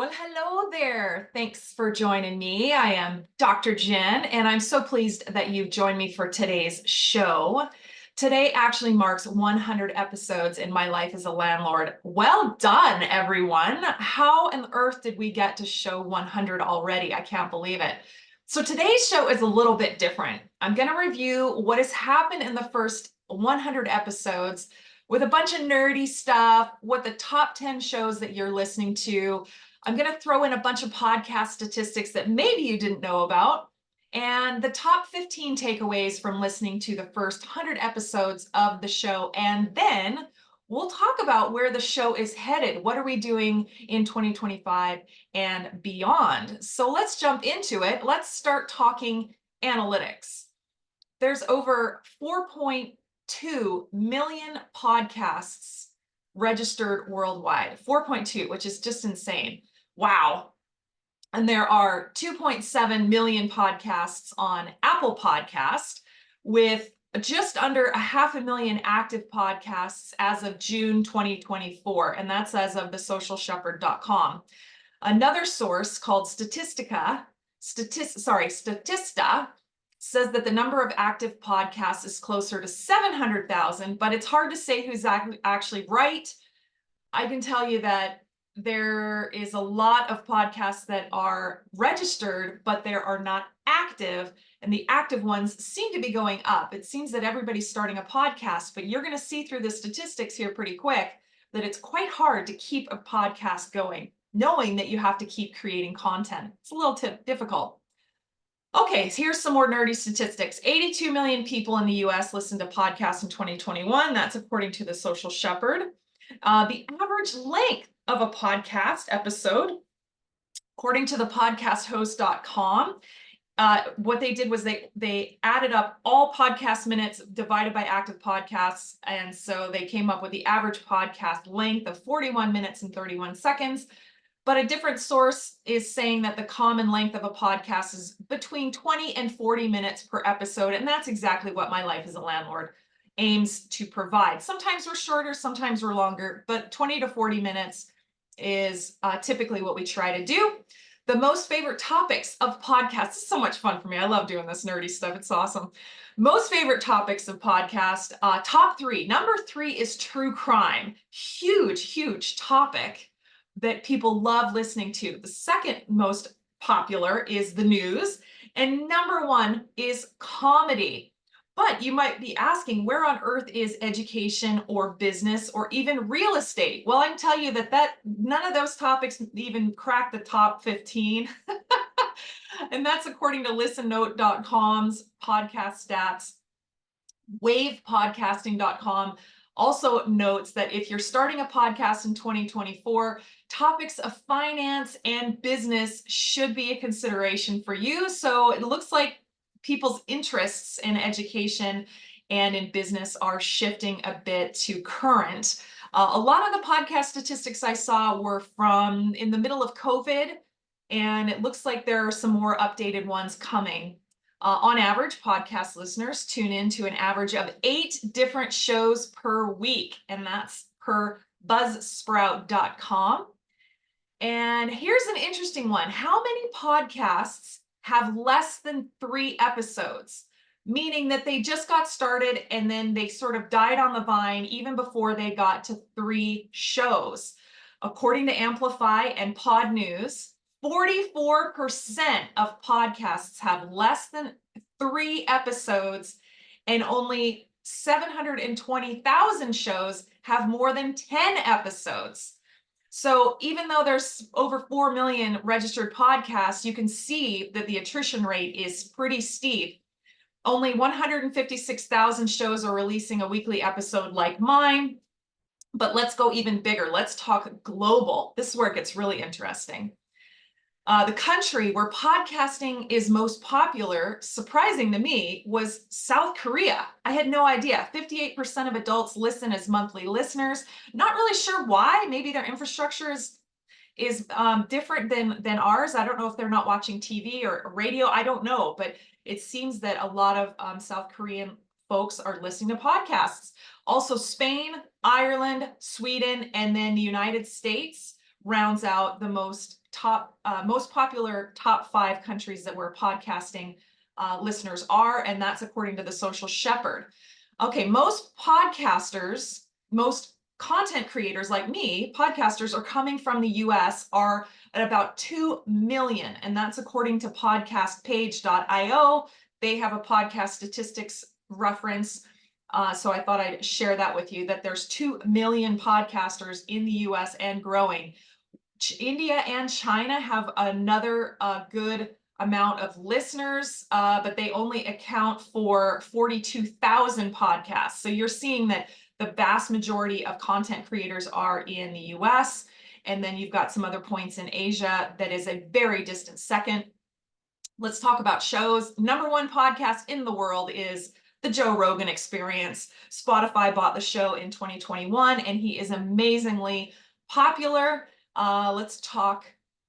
Well, hello there. Thanks for joining me. I am Dr. Jen, and I'm so pleased that you've joined me for today's show. Today actually marks 100 episodes in my life as a landlord. Well done, everyone. How on earth did we get to show 100 already? I can't believe it. So today's show is a little bit different. I'm going to review what has happened in the first 100 episodes with a bunch of nerdy stuff, what the top 10 shows that you're listening to. I'm going to throw in a bunch of podcast statistics that maybe you didn't know about, and the top 15 takeaways from listening to the first 100 episodes of the show. And then we'll talk about where the show is headed. What are we doing in 2025 and beyond? So let's jump into it. Let's start talking analytics. There's over 4.2 million podcasts registered worldwide, 4.2, which is just insane. Wow. And there are 2.7 million podcasts on Apple Podcast, with just under 500,000 active podcasts as of June 2024. And that's as of thesocialshepherd.com. Another source called Statista says that the number of active podcasts is closer to 700,000, but it's hard to say who's actually right. I can tell you that there is a lot of podcasts that are registered, but there are not active, and the active ones seem to be going up. It seems that everybody's starting a podcast, but you're going to see through the statistics here pretty quick that it's quite hard to keep a podcast going, knowing that you have to keep creating content. It's a little difficult. Okay, so here's some more nerdy statistics. 82 million people in the US listened to podcasts in 2021. That's according to the Social Shepherd. The average length of a podcast episode, according to the podcasthost.com, what they did was they added up all podcast minutes divided by active podcasts. And so they came up with the average podcast length of 41 minutes and 31 seconds. But a different source is saying that the common length of a podcast is between 20 and 40 minutes per episode. And that's exactly what my life as a landlord aims to provide. Sometimes we're shorter, sometimes we're longer, but 20 to 40 minutes is typically what we try to do. The most favorite topics of podcasts. It's so much fun for me. I love doing this nerdy stuff. It's awesome. Most favorite topics of podcast, top three. Number 3 is true crime. Huge topic that people love listening to. The second most popular is the news, and number 1 is comedy. But you might be asking, where on earth is education or business or even real estate? Well, I can tell you that none of those topics even crack the top 15. And that's according to listennote.com's podcast stats. Wavepodcasting.com also notes that if you're starting a podcast in 2024, topics of finance and business should be a consideration for you. So it looks like people's interests in education and in business are shifting a bit to current. A lot of the podcast statistics I saw were from in the middle of COVID, and it looks like there are some more updated ones coming. On average, podcast listeners tune in to an average of 8 different shows per week, and that's per buzzsprout.com. And here's an interesting one. How many podcasts have less than 3 episodes? Meaning that they just got started and then they sort of died on the vine even before they got to 3 shows. According to Amplify and Pod News, 44% of podcasts have less than 3 episodes, and only 720,000 shows have more than 10 episodes. So even though there's over 4 million registered podcasts, you can see that the attrition rate is pretty steep. Only 156,000 shows are releasing a weekly episode like mine. But let's go even bigger. Let's talk global. This is where it gets really interesting. The country where podcasting is most popular, surprising to me, was South Korea. I had no idea. 58% of adults listen as monthly listeners. Not really sure why. Maybe their infrastructure is different than ours. I don't know if they're not watching TV or radio. I don't know, but it seems that a lot of South Korean folks are listening to podcasts. Also, Spain, Ireland, Sweden, and then the United States rounds out the most popular top 5 countries that where podcasting listeners are, and that's according to the Social Shepherd. Okay, most podcasters, most content creators like me, podcasters are coming from the US, are at about 2 million, and that's according to podcastpage.io. They have a podcast statistics reference. So I thought I'd share that with you, that there's 2 million podcasters in the US and growing. India and China have another good amount of listeners, but they only account for 42,000 podcasts. So you're seeing that the vast majority of content creators are in the US. And then you've got some other points in Asia that is a very distant second. Let's talk about shows. Number 1 podcast in the world is The Joe Rogan Experience. Spotify bought the show in 2021, and he is amazingly popular. Let's talk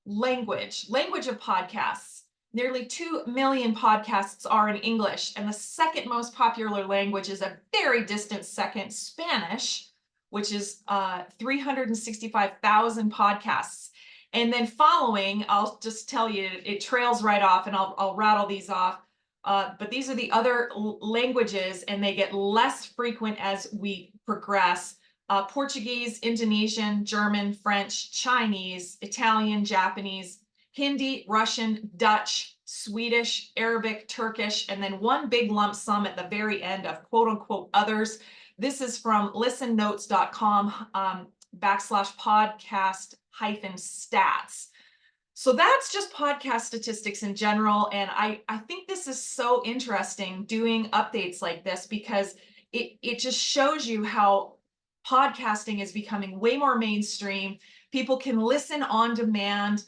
language of podcasts. Nearly 2 million podcasts are in English, and the second most popular language is a very distant second, Spanish, which is 365,000 podcasts. And then following, I'll just tell you, it trails right off, and I'll rattle these off. But these are the other languages, and they get less frequent as we progress. Portuguese, Indonesian, German, French, Chinese, Italian, Japanese, Hindi, Russian, Dutch, Swedish, Arabic, Turkish, and then one big lump sum at the very end of quote unquote others. This is from listennotes.com /podcast-stats. So that's just podcast statistics in general. And I think this is so interesting doing updates like this, because it just shows you how podcasting is becoming way more mainstream. People can listen on demand.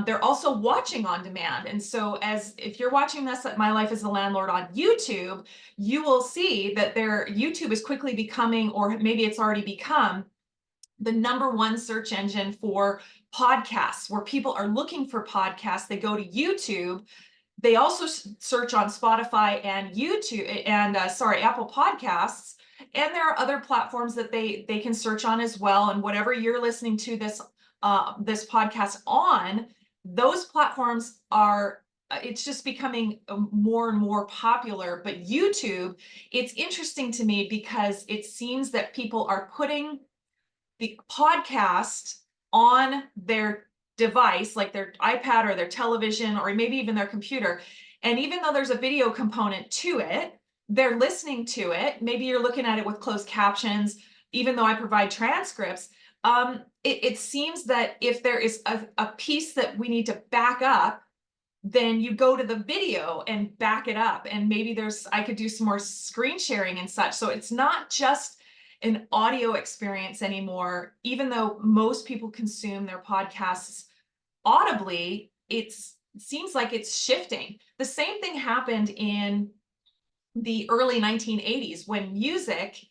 They're also watching on demand. And so if you're watching this at My Life as a Landlord on YouTube, you will see that YouTube is quickly becoming, or maybe it's already become, the number 1 search engine for podcasts. Where people are looking for podcasts, they go to YouTube. They also search on Spotify and YouTube and Apple Podcasts. And there are other platforms that they can search on as well. And whatever you're listening to this podcast on, those platforms it's just becoming more and more popular. But YouTube, it's interesting to me because it seems that people are putting the podcast on their device, like their iPad or their television, or maybe even their computer. And even though there's a video component to it, they're listening to it. Maybe you're looking at it with closed captions, even though I provide transcripts. It seems that if there is a piece that we need to back up, then you go to the video and back it up. And maybe I could do some more screen sharing and such. So it's not just an audio experience anymore. Even though most people consume their podcasts audibly, it seems like it's shifting. The same thing happened in the early 1980s when music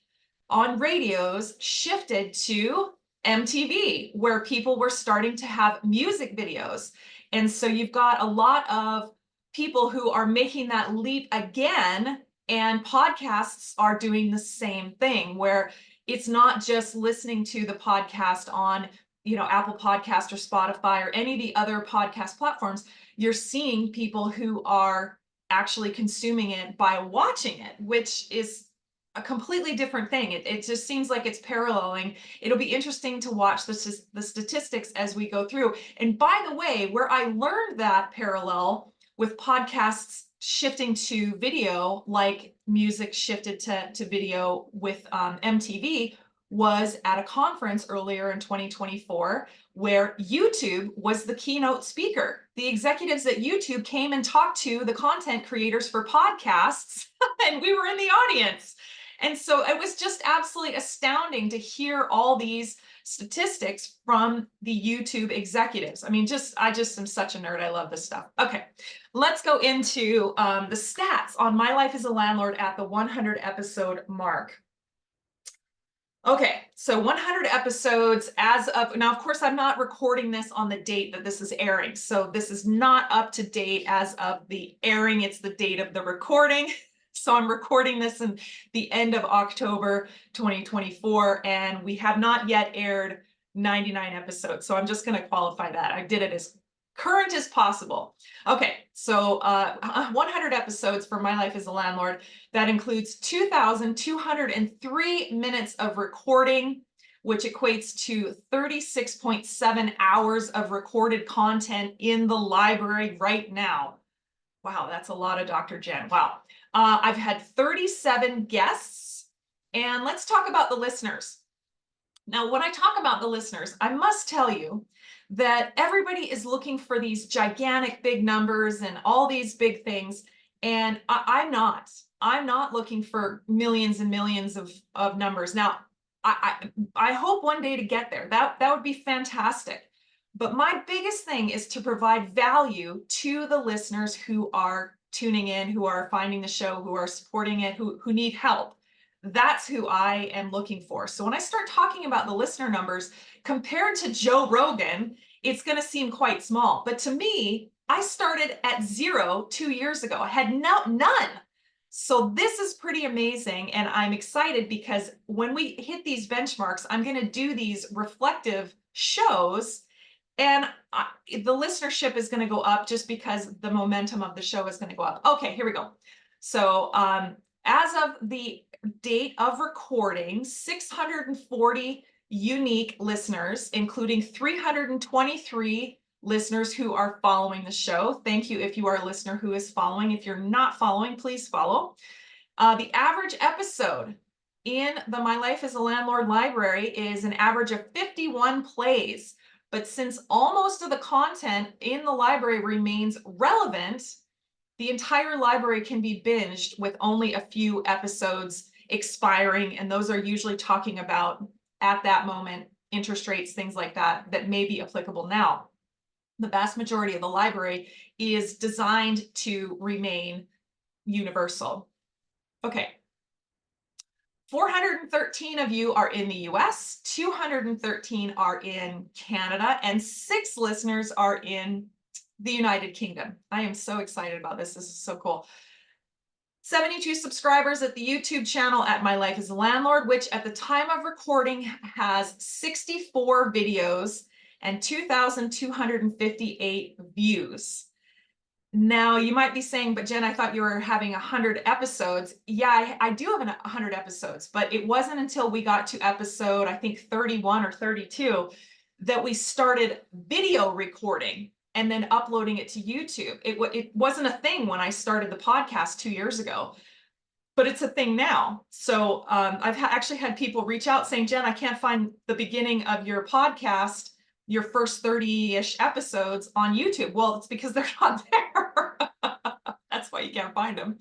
on radios shifted to MTV, where people were starting to have music videos. And so you've got a lot of people who are making that leap again, and podcasts are doing the same thing, where it's not just listening to the podcast on, Apple Podcast or Spotify or any of the other podcast platforms. You're seeing people who are actually consuming it by watching it, which is a completely different thing. It just seems like it's paralleling. It'll be interesting to watch the statistics as we go through. And by the way, where I learned that parallel with podcasts shifting to video, like music shifted to video with MTV, was at a conference earlier in 2024 where YouTube was the keynote speaker. The executives at YouTube came and talked to the content creators for podcasts, and we were in the audience. And so it was just absolutely astounding to hear all these statistics from the YouTube executives. I mean, I just am such a nerd. I love this stuff. Okay, let's go into the stats on My Life as a Landlord at the 100 episode mark. Okay, so 100 episodes as of now. Of course, I'm not recording this on the date that this is airing, so this is not up to date as of the airing. It's the date of the recording. So I'm recording this in the end of October 2024, and we have not yet aired 99 episodes. So I'm just going to qualify that. I did it as current as possible. Okay, so 100 episodes for My Life as a Landlord. That includes 2,203 minutes of recording, which equates to 36.7 hours of recorded content in the library right now. Wow, that's a lot of Dr. Jen. Wow. I've had 37 guests, and let's talk about the listeners. Now, when I talk about the listeners, I must tell you that everybody is looking for these gigantic big numbers and all these big things. And I'm not. I'm not looking for millions and millions of numbers. Now, I hope one day to get there. That would be fantastic. But my biggest thing is to provide value to the listeners who are tuning in, who are finding the show, who are supporting it, who need help. That's who I am looking for. So when I start talking about the listener numbers compared to Joe Rogan, it's going to seem quite small. But to me, I started at 0 2 years ago. I had none. So this is pretty amazing. And I'm excited because when we hit these benchmarks, I'm going to do these reflective shows. And the listenership is going to go up just because the momentum of the show is going to go up. Okay, here we go. So as of the date of recording, 640 unique listeners, including 323 listeners who are following the show. Thank you if you are a listener who is following. If you're not following, please follow. The average episode in the My Life as a Landlord library is an average of 51 plays. But since almost of the content in the library remains relevant, the entire library can be binged with only a few episodes expiring. And those are usually talking about, at that moment, interest rates, things like that, that may be applicable now. The vast majority of the library is designed to remain universal. Okay. 413 of you are in the US, 213 are in Canada, and 6 listeners are in the United Kingdom. I am so excited about this. This is so cool. 72 subscribers at the YouTube channel at My Life as a Landlord, which at the time of recording has 64 videos and 2,258 views. Now, you might be saying, but Jen, I thought you were having 100 episodes. Yeah, I do have 100 episodes, but it wasn't until we got to episode, I think 31 or 32, that we started video recording and then uploading it to YouTube. It wasn't a thing when I started the podcast 2 years ago, but it's a thing now. So I've actually had people reach out saying, Jen, I can't find the beginning of your podcast, your first 30-ish episodes on YouTube. Well, it's because they're not there. That's why you can't find them.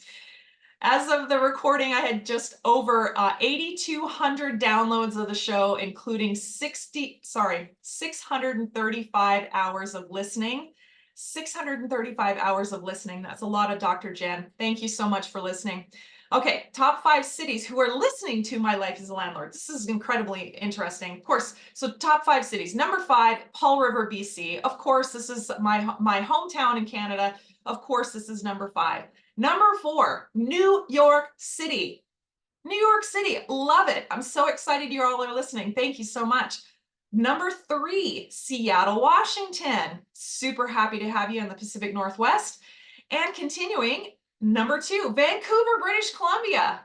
As of the recording, I had just over 8,200 downloads of the show, including 635 hours of listening. 635 hours of listening. That's a lot of Dr. Jen. Thank you so much for listening. Okay, top 5 cities who are listening to My Life as a Landlord. This is incredibly interesting. Of course, so top 5 cities. Number 5, Paul River, BC. Of course, this is my hometown in Canada. Of course, this is number 5. Number 4, New York City. New York City, love it. I'm so excited you all are listening. Thank you so much. Number 3, Seattle, Washington. Super happy to have you in the Pacific Northwest. And continuing, number 2, Vancouver, British Columbia.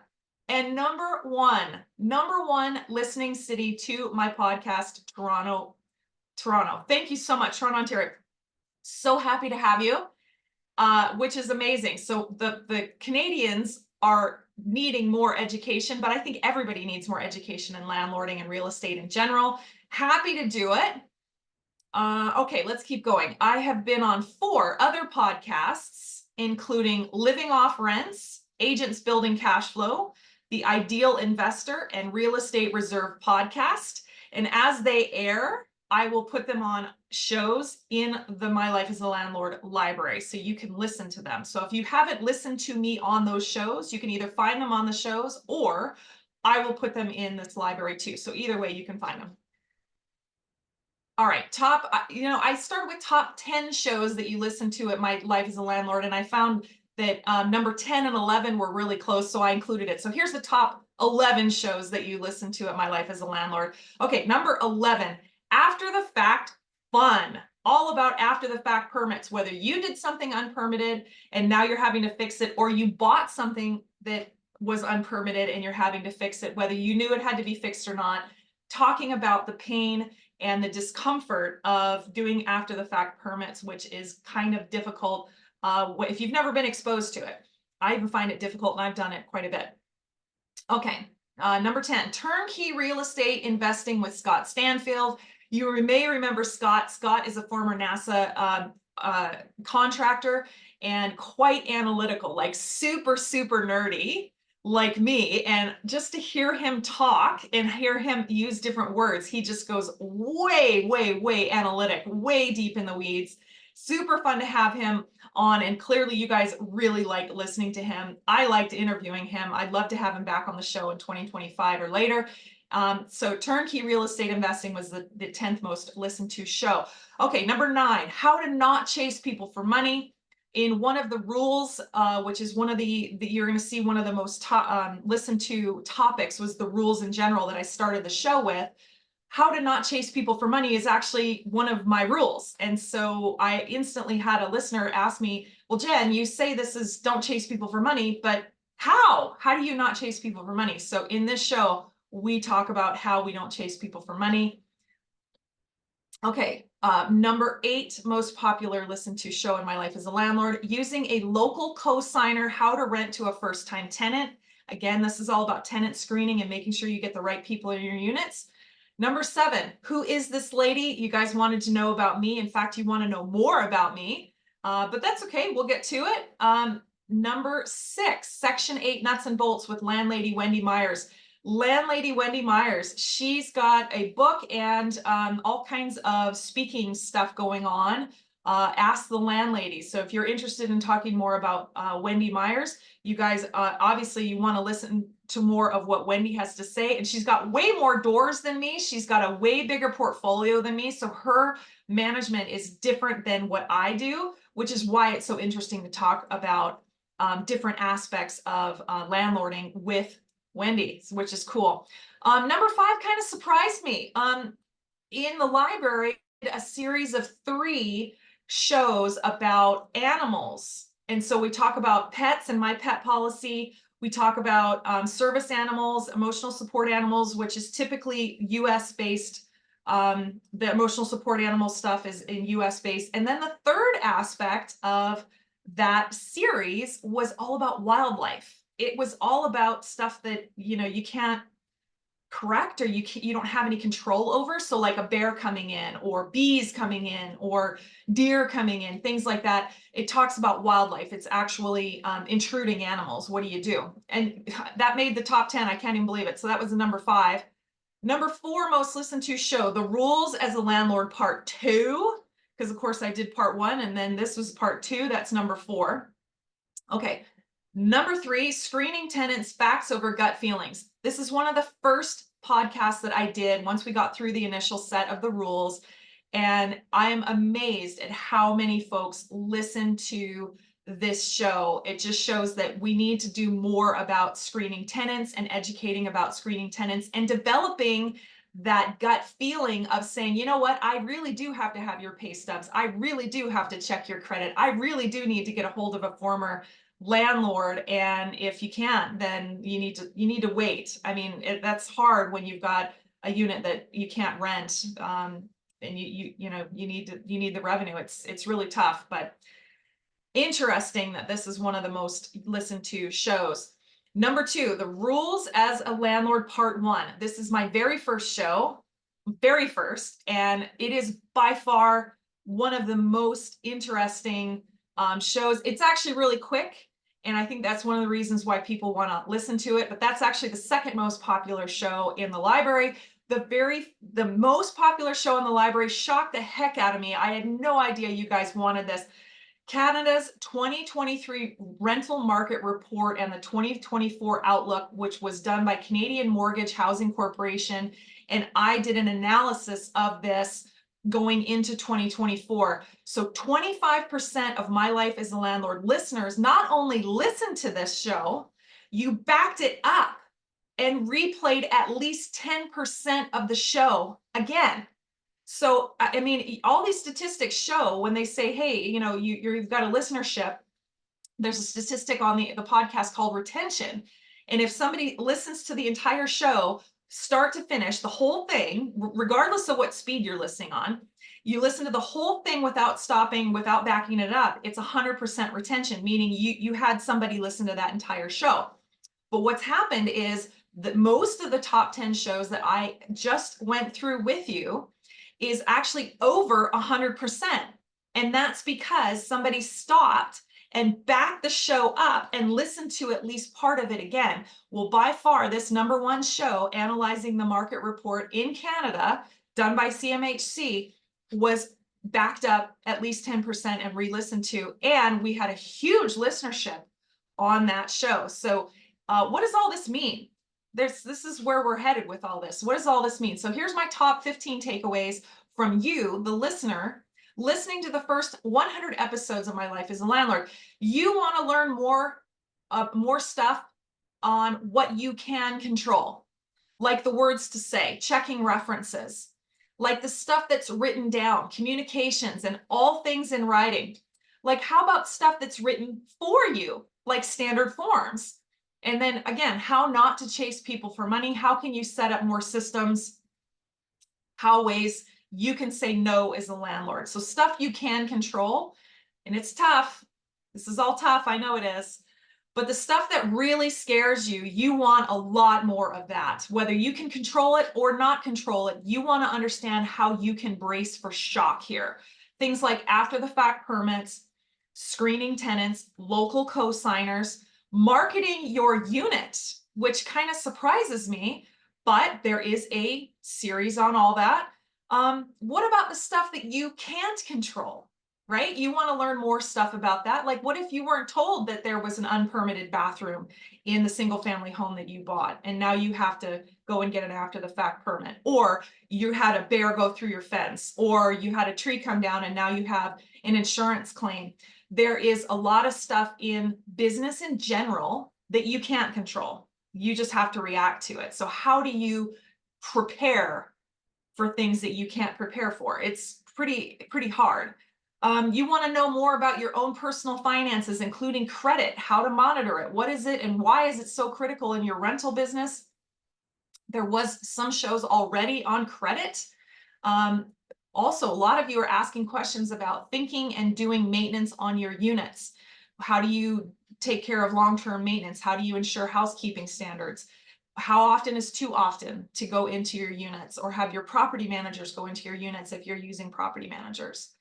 And number 1 listening city to my podcast, Toronto. Thank you so much, Toronto, Ontario. So happy to have you, which is amazing. So the Canadians are needing more education, but I think everybody needs more education in landlording and real estate in general. Happy to do it. Okay, let's keep going. I have been on 4 other podcasts, including Living Off Rents, Agents Building Cash Flow, The Ideal Investor, and Real Estate Reserve podcast. And as they air, I will put them on shows in the My Life as a Landlord library, so you can listen to them. So if you haven't listened to me on those shows, you can either find them on the shows or I will put them in this library too. So either way, you can find them. All right, I started with top 10 shows that you listen to at My Life as a Landlord, and I found that number 10 and 11 were really close, so I included it. So here's the top 11 shows that you listen to at My Life as a Landlord. Okay, number 11, After the fact fun, all about after the fact permits, whether you did something unpermitted and now you're having to fix it, or you bought something that was unpermitted and you're having to fix it, whether you knew it had to be fixed or not, talking about the pain and the discomfort of doing after the fact permits, which is kind of difficult if you've never been exposed to it. I even find it difficult, and I've done it quite a bit. Okay, number 10, turnkey real estate investing with Scott Stanfield. You may remember Scott. Scott is a former NASA contractor and quite analytical, like super, super nerdy, like me. And just to hear him talk and hear him use different words, he just goes way, way, way analytic, way deep in the weeds. Super fun to have him on, and clearly you guys really like listening to him. I liked interviewing him. I'd love to have him back on the show in 2025 or later. So turnkey real estate investing was the 10th most listened to show. Okay, number 9, how to not chase people for money. In one of the rules, which is one of you're going to see one of the most listened to topics, was the rules in general that I started the show with. How to not chase people for money is actually one of my rules. And so I instantly had a listener ask me, well, Jen, you say this is don't chase people for money, but how? How do you not chase people for money? So in this show, we talk about how we don't chase people for money. Okay, number 8 most popular listened to show in my life as a landlord, using a local co-signer, how to rent to a first-time tenant. Again, this is all about tenant screening and making sure you get the right people in your units. Number 7, who is this lady? You guys wanted to know about me. In fact, you want to know more about me, but that's okay. We'll get to it. Number 6, Section 8 nuts and bolts with landlady Wendy Myers. Landlady Wendy Myers, she's got a book and all kinds of speaking stuff going on. Ask the Landlady. So if you're interested in talking more about Wendy Myers, you guys obviously you want to listen to more of what Wendy has to say. And she's got way more doors than me. She's got a way bigger portfolio than me. So her management is different than what I do, which is why it's so interesting to talk about different aspects of landlording with Wendy, which is cool. Number 5 kind of surprised me. In the library, a series of 3 shows about animals. And so we talk about pets and my pet policy. We talk about service animals, emotional support animals, which is typically US based. The emotional support animal stuff is in US based. And then the third aspect of that series was all about wildlife. It was all about stuff that, you can't correct, or you don't have any control over. So like a bear coming in, or bees coming in, or deer coming in, things like that. It talks about wildlife. It's actually intruding animals. What do you do? And that made the top 10. I can't even believe it. So that was the number 5. Number 4 most listened to show, The Rules as a Landlord Part 2, because of course I did Part 1 and then this was Part 2. That's number 4. Okay. Number 3, Screening Tenants, Facts Over Gut Feelings. This is one of the first podcasts that I did once we got through the initial set of the rules. And I am amazed at how many folks listen to this show. It just shows that we need to do more about screening tenants and educating about screening tenants and developing that gut feeling of saying, you know what, I really do have to have your pay stubs. I really do have to check your credit. I really do need to get a hold of a former landlord, and if you can't, then you need to wait. I mean, that's hard when you've got a unit that you can't rent, and you need the revenue. It's really tough, but interesting that this is one of the most listened to shows. Number 2, The Rules as a Landlord Part 1. This is my very first show, very first, and it is by far one of the most interesting shows. It's actually really quick, and I think that's one of the reasons why people want to listen to it, but that's actually the second most popular show in the library. The most popular show in the library shocked the heck out of me. I had no idea you guys wanted this. Canada's 2023 rental market report and the 2024 outlook, which was done by Canadian Mortgage Housing Corporation. And I did an analysis of this going into 2024. So 25% of My Life as a Landlord listeners not only listened to this show, you backed it up and replayed at least 10% of the show again. So, I mean, all these statistics show when they say, hey, you've got a listenership, there's a statistic on the podcast called retention. And if somebody listens to the entire show, start to finish, the whole thing, regardless of what speed you're listening on, you listen to the whole thing without stopping, without backing it up, it's 100% retention, meaning you had somebody listen to that entire show. But what's happened is that most of the top 10 shows that I just went through with you is actually over 100%. And that's because somebody stopped and backed the show up and listened to at least part of it again. Well, by far, this #1 show, Analyzing the Market Report in Canada, done by CMHC, was backed up at least 10% and re-listened to. And we had a huge listenership on that show. So what does all this mean? This is where we're headed with all this. What does all this mean? So here's my top 15 takeaways from you, the listener, listening to the first 100 episodes of My Life as a Landlord. You want to learn more stuff on what you can control, like the words to say, checking references, like the stuff that's written down, communications, and all things in writing. Like, how about stuff that's written for you, like standard forms? And then again, how not to chase people for money. How can you set up more systems? How ways you can say no as a landlord. So stuff you can control, and it's tough. This is all tough. I know it is. But the stuff that really scares you, you want a lot more of that. Whether you can control it or not control it, you want to understand how you can brace for shock here. Things like after the fact permits, screening tenants, local co-signers, marketing your unit, which kind of surprises me, but there is a series on all that. What about the stuff that you can't control, right? You want to learn more stuff about that. Like, what if you weren't told that there was an unpermitted bathroom in the single family home that you bought, and now you have to go and get an after the fact permit, or you had a bear go through your fence, or you had a tree come down and now you have an insurance claim. There is a lot of stuff in business in general that you can't control. You just have to react to it. So how do you prepare for things that you can't prepare for? It's pretty hard. You want to know more about your own personal finances, including credit, how to monitor it, what is it, and why is it so critical in your rental business? There was some shows already on credit. Also, a lot of you are asking questions about thinking and doing maintenance on your units. How do you take care of long-term maintenance? How do you ensure housekeeping standards? How often is too often to go into your units, or have your property managers go into your units if you're using property managers?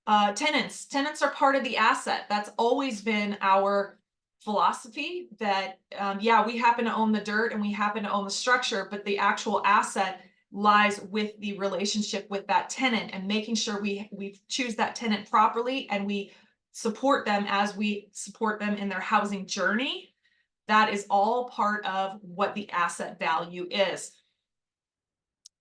Tenants are part of the asset. That's always been our philosophy, that yeah, we happen to own the dirt and we happen to own the structure, but the actual asset lies with the relationship with that tenant, and making sure we choose that tenant properly and we support them as we support them in their housing journey. That is all part of what the asset value is.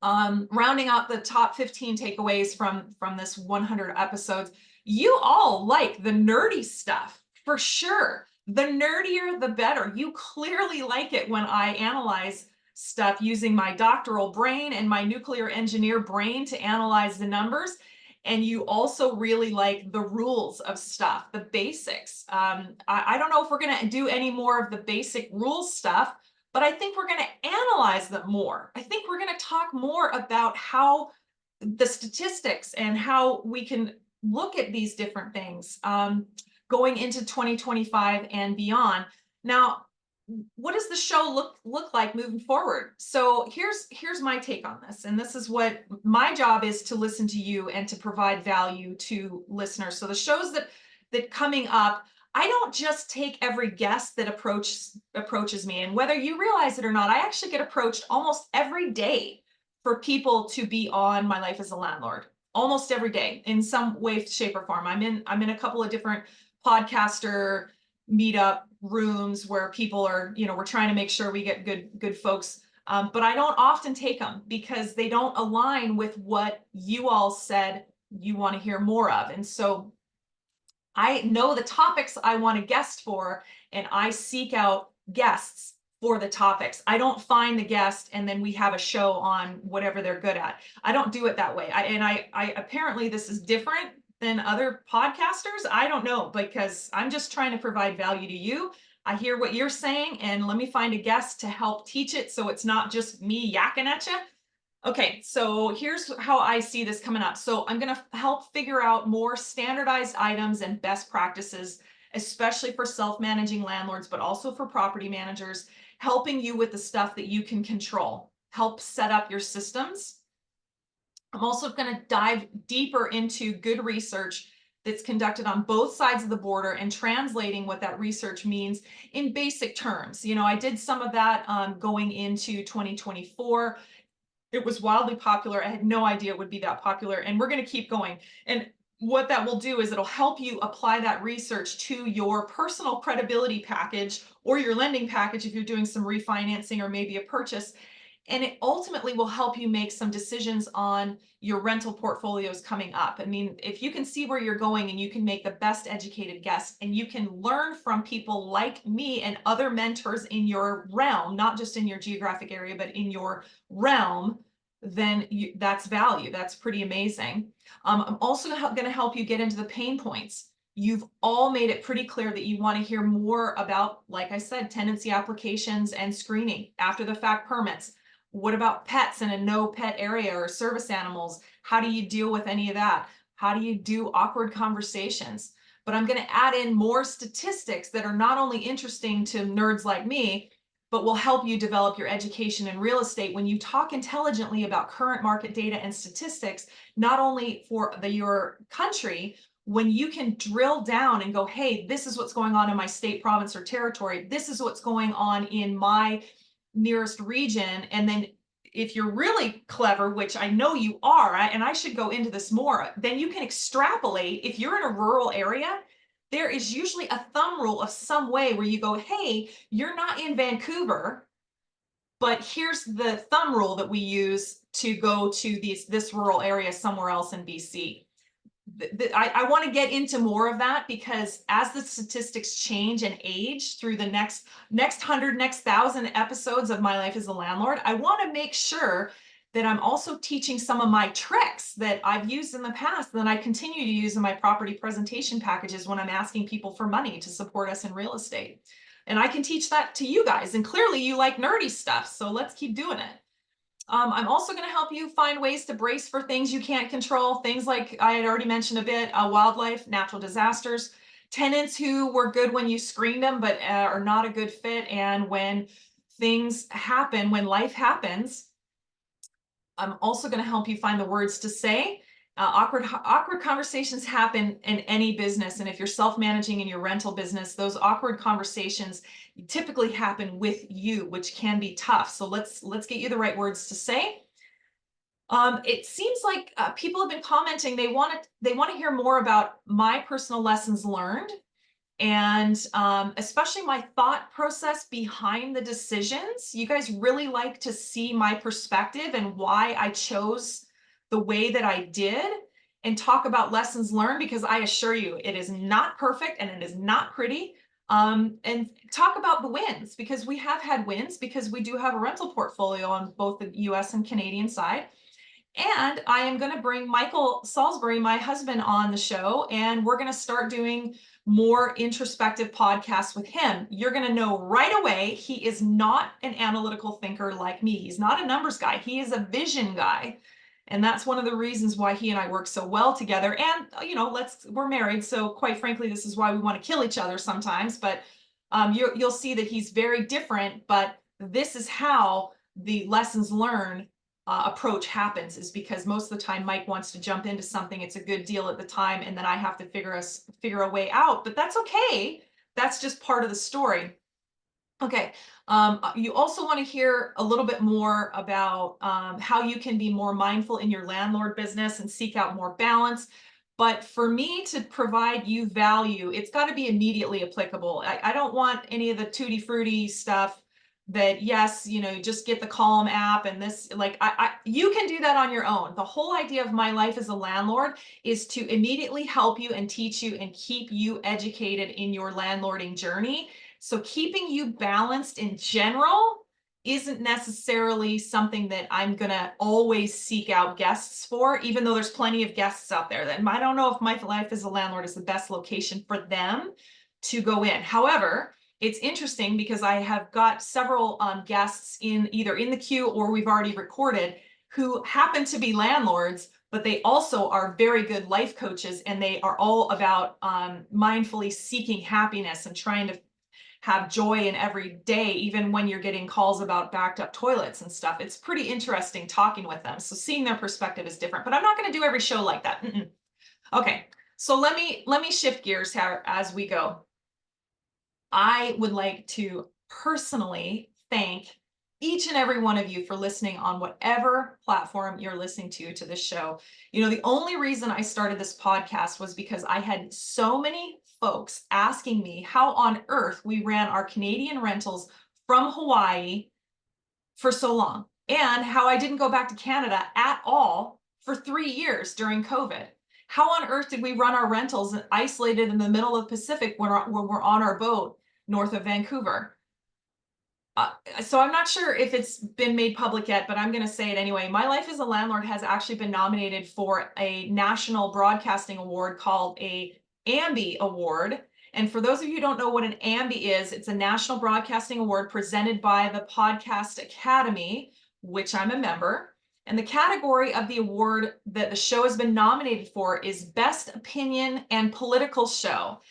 Rounding out the top 15 takeaways from this 100 episodes, you all like the nerdy stuff for sure. The nerdier, the better. You clearly like it when I analyze stuff using my doctoral brain and my nuclear engineer brain to analyze the numbers. And you also really like the rules of stuff, the basics. I don't know if we're going to do any more of the basic rules stuff, but I think we're going to analyze them more. I think we're going to talk more about how the statistics and how we can look at these different things going into 2025 and beyond. Now, what does the show look like moving forward? So here's my take on this, and this is what my job is, to listen to you and to provide value to listeners. So the shows that coming up, I don't just take every guest that approaches me, and whether you realize it or not, I actually get approached almost every day for people to be on My Life as a Landlord, almost every day in some way, shape, or form. I'm in a couple of different podcaster meetup rooms where people are, we're trying to make sure we get good folks. But I don't often take them because they don't align with what you all said you want to hear more of. And so I know the topics I want to guest for, and I seek out guests for the topics. I don't find the guest and then we have a show on whatever they're good at. I don't do it that way. I apparently this is different than other podcasters. I don't know, because I'm just trying to provide value to you. I hear what you're saying, and let me find a guest to help teach it so it's not just me yakking at you. Okay, so here's how I see this coming up. So I'm going to help figure out more standardized items and best practices, especially for self-managing landlords, but also for property managers, helping you with the stuff that you can control, help set up your systems. I'm also going to dive deeper into good research that's conducted on both sides of the border and translating what that research means in basic terms. You know, I did some of that going into 2024. It was wildly popular. I had no idea it would be that popular, and we're going to keep going. And what that will do is it'll help you apply that research to your personal credibility package or your lending package if you're doing some refinancing or maybe a purchase. And it ultimately will help you make some decisions on your rental portfolios coming up. I mean, if you can see where you're going and you can make the best educated guess and you can learn from people like me and other mentors in your realm, not just in your geographic area, but in your realm, then that's value. That's pretty amazing. I'm also going to help you get into the pain points. You've all made it pretty clear that you want to hear more about, like I said, tenancy applications and screening, after the fact permits. What about pets in a no pet area or service animals? How do you deal with any of that? How do you do awkward conversations? But I'm going to add in more statistics that are not only interesting to nerds like me, but will help you develop your education in real estate when you talk intelligently about current market data and statistics, not only for your country. When you can drill down and go, hey, this is what's going on in my state, province, or territory. This is what's going on in my nearest region. And then if you're really clever, which I know you are, and I should go into this more, then you can extrapolate. If you're in a rural area, there is usually a thumb rule of some way where you go, hey, you're not in Vancouver, but here's the thumb rule that we use to go to this rural area somewhere else in BC. I want to get into more of that, because as the statistics change and age through the next 100, next 1,000 episodes of My Life as a Landlord, I want to make sure that I'm also teaching some of my tricks that I've used in the past that I continue to use in my property presentation packages when I'm asking people for money to support us in real estate. And I can teach that to you guys. And clearly you like nerdy stuff, so let's keep doing it. I'm also going to help you find ways to brace for things you can't control. Things like I had already mentioned a bit, wildlife, natural disasters, tenants who were good when you screened them, but are not a good fit. And when things happen, when life happens, I'm also going to help you find the words to say. Awkward conversations happen in any business. And if you're self-managing in your rental business, those awkward conversations typically happen with you, which can be tough. So let's get you the right words to say. It seems like people have been commenting they want to hear more about my personal lessons learned, and especially my thought process behind the decisions. You guys really like to see my perspective and why I chose the way that I did, and talk about lessons learned, because I assure you it is not perfect and it is not pretty. And talk about the wins, because we have had wins, because we do have a rental portfolio on both the US and Canadian side. And I am going to bring Michael Salisbury, my husband, on the show, and we're going to start doing more introspective podcasts with him. You're going to know right away he is not an analytical thinker like me. He's not a numbers guy. He is a vision guy. And that's one of the reasons why he and I work so well together. And, you know, we're married. So quite frankly, this is why we want to kill each other sometimes. But you'll see that he's very different. But this is how the lessons learned approach happens, is because most of the time Mike wants to jump into something. It's a good deal at the time. And then I have to figure a way out. But that's okay. That's just part of the story. Okay. You also want to hear a little bit more about how you can be more mindful in your landlord business and seek out more balance. But for me to provide you value, it's got to be immediately applicable. I don't want any of the tutti frutti stuff that, yes, you know, just get the Calm app and this, like, you can do that on your own. The whole idea of My Life as a Landlord is to immediately help you and teach you and keep you educated in your landlording journey. So keeping you balanced in general isn't necessarily something that I'm gonna always seek out guests for, even though there's plenty of guests out there that I don't know if My Life as a Landlord is the best location for them to go in. However, it's interesting because I have got several guests in either in the queue or we've already recorded who happen to be landlords, but they also are very good life coaches, and they are all about mindfully seeking happiness and trying to have joy in every day, even when you're getting calls about backed up toilets and stuff. It's pretty interesting talking with them. So seeing their perspective is different, but I'm not going to do every show like that. Okay, so let me shift gears here as we go. I would like to personally thank each and every one of you for listening on whatever platform you're listening to this show. You know, the only reason I started this podcast was because I had so many folks asking me how on earth we ran our Canadian rentals from Hawaii for so long, and how I didn't go back to Canada at all for 3 years during COVID. How on earth did we run our rentals isolated in the middle of the Pacific when we're on our boat north of Vancouver? So I'm not sure if it's been made public yet, but I'm going to say it anyway. My Life as a Landlord has actually been nominated for a national broadcasting award called a AMBI Award. And for those of you who don't know what an AMBI is, it's a national broadcasting award presented by the Podcast Academy, which I'm a member. And the category of the award that the show has been nominated for is Best Opinion and Political Show.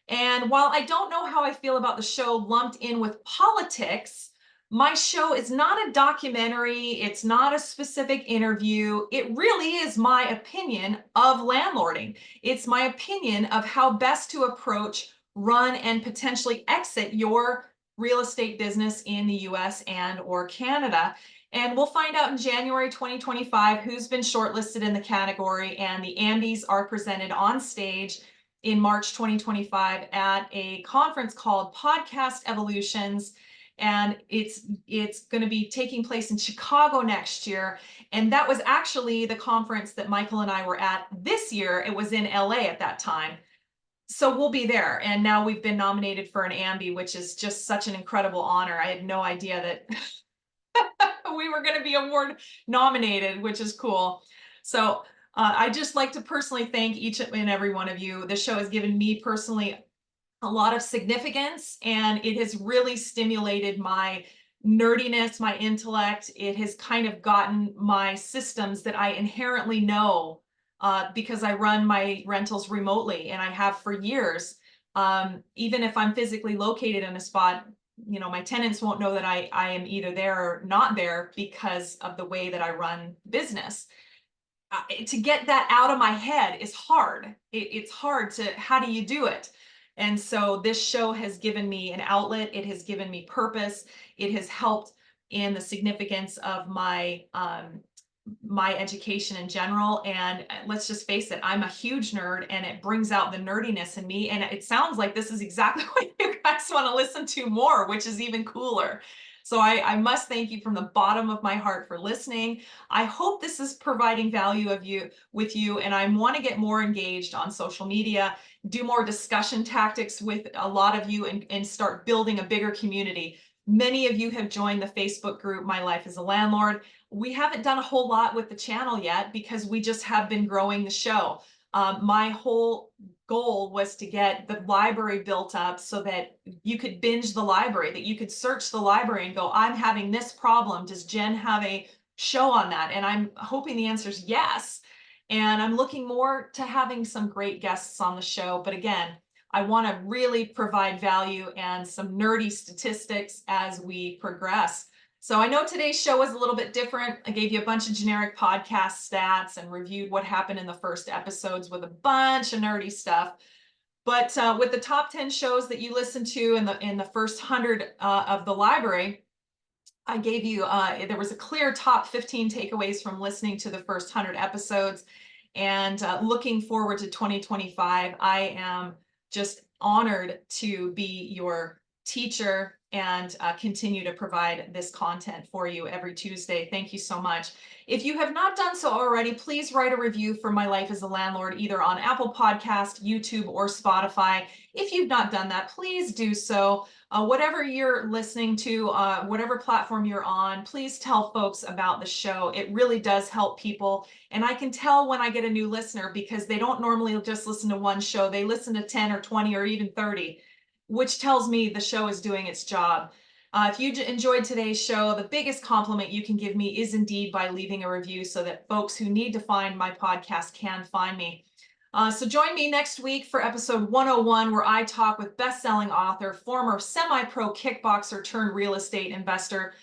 And while I don't know how I feel about the show lumped in with politics, my show is not a documentary. It's not a specific interview. It really is my opinion of landlording. It's my opinion of how best to approach, run, and potentially exit your real estate business in the US and or Canada. And we'll find out in January 2025 who's been shortlisted in the category, and the AMBIs are presented on stage in March 2025 at a conference called Podcast Evolutions. And it's going to be taking place in Chicago next year. And that was actually the conference that Michael and I were at this year. It was in LA at that time. So we'll be there. And now we've been nominated for an AMBI, which is just such an incredible honor. I had no idea that we were going to be award nominated, which is cool. So I just like to personally thank each and every one of you. This show has given me personally a lot of significance, and it has really stimulated my nerdiness, my intellect. It has kind of gotten my systems that I inherently know because I run my rentals remotely, and I have for years. Even if I'm physically located in a spot, you know, my tenants won't know that I am either there or not there because of the way that I run business. To get that out of my head is hard. It's hard to, how do you do it? And so this show has given me an outlet. It has given me purpose. It has helped in the significance of my my education in general. And let's just face it, I'm a huge nerd, and it brings out the nerdiness in me. And it sounds like this is exactly what you guys want to listen to more, which is even cooler. So I must thank you from the bottom of my heart for listening. I hope this is providing value with you, and I want to get more engaged on social media, do more discussion tactics with a lot of you, and start building a bigger community. Many of you have joined the Facebook group, My Life as a Landlord. We haven't done a whole lot with the channel yet because we just have been growing the show. My whole goal was to get the library built up so that you could binge the library, that you could search the library and go, I'm having this problem. Does Jen have a show on that? And I'm hoping the answer is yes. And I'm looking more to having some great guests on the show. But again, I want to really provide value and some nerdy statistics as we progress. So I know today's show was a little bit different. I gave you a bunch of generic podcast stats and reviewed what happened in the first episodes with a bunch of nerdy stuff. But with the top 10 shows that you listened to in the first 100 of the library, I gave you, there was a clear top 15 takeaways from listening to the first 100 episodes. And looking forward to 2025, I am just honored to be your teacher, and continue to provide this content for you every Tuesday. Thank you so much. If you have not done so already, please write a review for My Life as a Landlord, either on Apple Podcast, YouTube, or Spotify. If you've not done that, please do so. Whatever you're listening to, whatever platform you're on, please tell folks about the show. It really does help people. And I can tell when I get a new listener, because they don't normally just listen to one show. They listen to 10 or 20 or even 30, which tells me the show is doing its job. If you enjoyed today's show, the biggest compliment you can give me is indeed by leaving a review so that folks who need to find my podcast can find me. So join me next week for episode 101, where I talk with best-selling author, former semi-pro kickboxer turned real estate investor.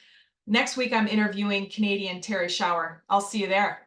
Next week, I'm interviewing Canadian Terry Shower. I'll see you there.